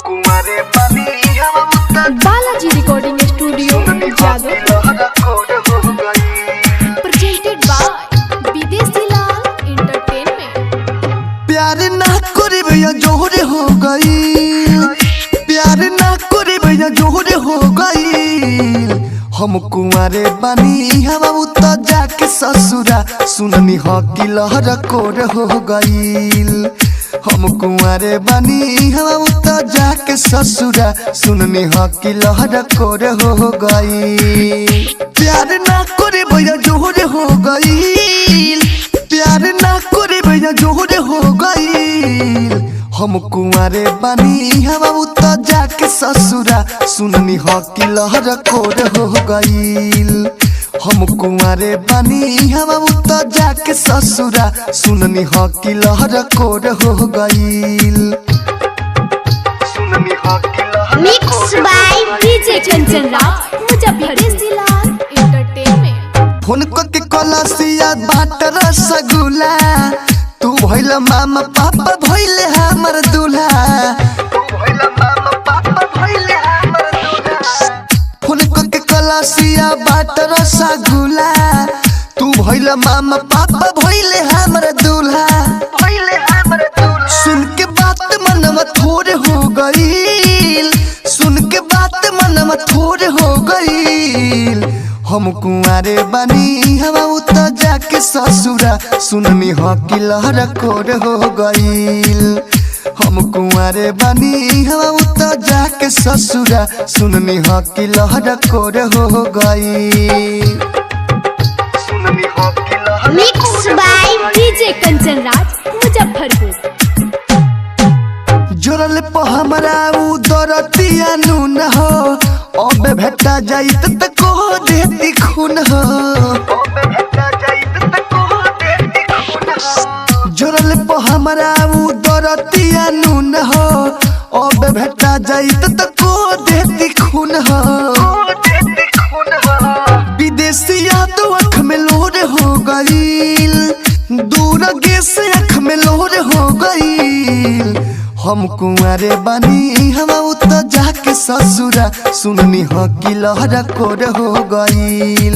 कुमारे पानी Balaji recording studio presented by Videshi Lal entertainment. प्यार ना करे भैया जोहरे हो गई, प्यार ना करे भैया जोहरे हो गई। हम कुंवारे बानी हवा उतर जाके ससुरा सुननी हो कि लहर कोर हो गई। हम कुंवारे बानी हवा उतर जाके ससुरा सुननी हो कि लहर कोर हो गई। प्यार ना करे भैया जोहरे हो गई, प्यार ना करे भैया जोहरे हो गई। हम कुंवारे बानी हवा उतर जाके ससुरा सुननी हो कि लहर कोर हो गई। हम कुंवारे बानी हवा उतर जाके ससुरा सुननी हो कि लहर कोर हो गई। सुननी हो कि लहर mix by DJ Kanchan Raj विदेशी लाल एंटरटेनमेंट। फोन के कलसिया बाट रसगुल्ला, तू भइल मामा पापा भइल हमर दूल्हा। फोन के कलसिया बाट रसगुल्ला, तू भइल मामा पापा भइल हमर दूल्हा। सुन के बात मनवा थोड़े हो गई, सुन के बात मनवा थोड़े हो गई। हम कुंवारे बानी हवा उतर जाके ससुरा सुननी हो कि लहर कोर हो गई। हम कुंवारे बानी हवा उतर जाके ससुरा सुननी हो कि लहर कोर हो गई। सुननी हो कि लहर mix by DJ Kanchan Raj Muzaffarpur. जोरल पे हमरा उ दरतिया नून हो, अब भेटा जाइत त को देती खून हो। जोरल पे हमरा उ दरतिया नून हो, अब भेटा जाइत त को देती खून हो। विदेशिया तो आँख में लोर हो गई, दूर गेस आँख में लोर हो गई। हम कुंवारे बानी हवा उतर जाके ससुरा सुननी हो कि लहर कोर हो गई।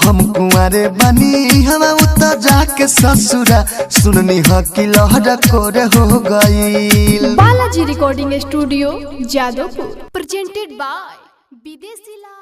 हम कुंवारे बानी हवा उतर जाके ससुरा सुननी हो कि लहर कोर हो गई। Balaji recording studio Jadavpur presented by Videshi Lal.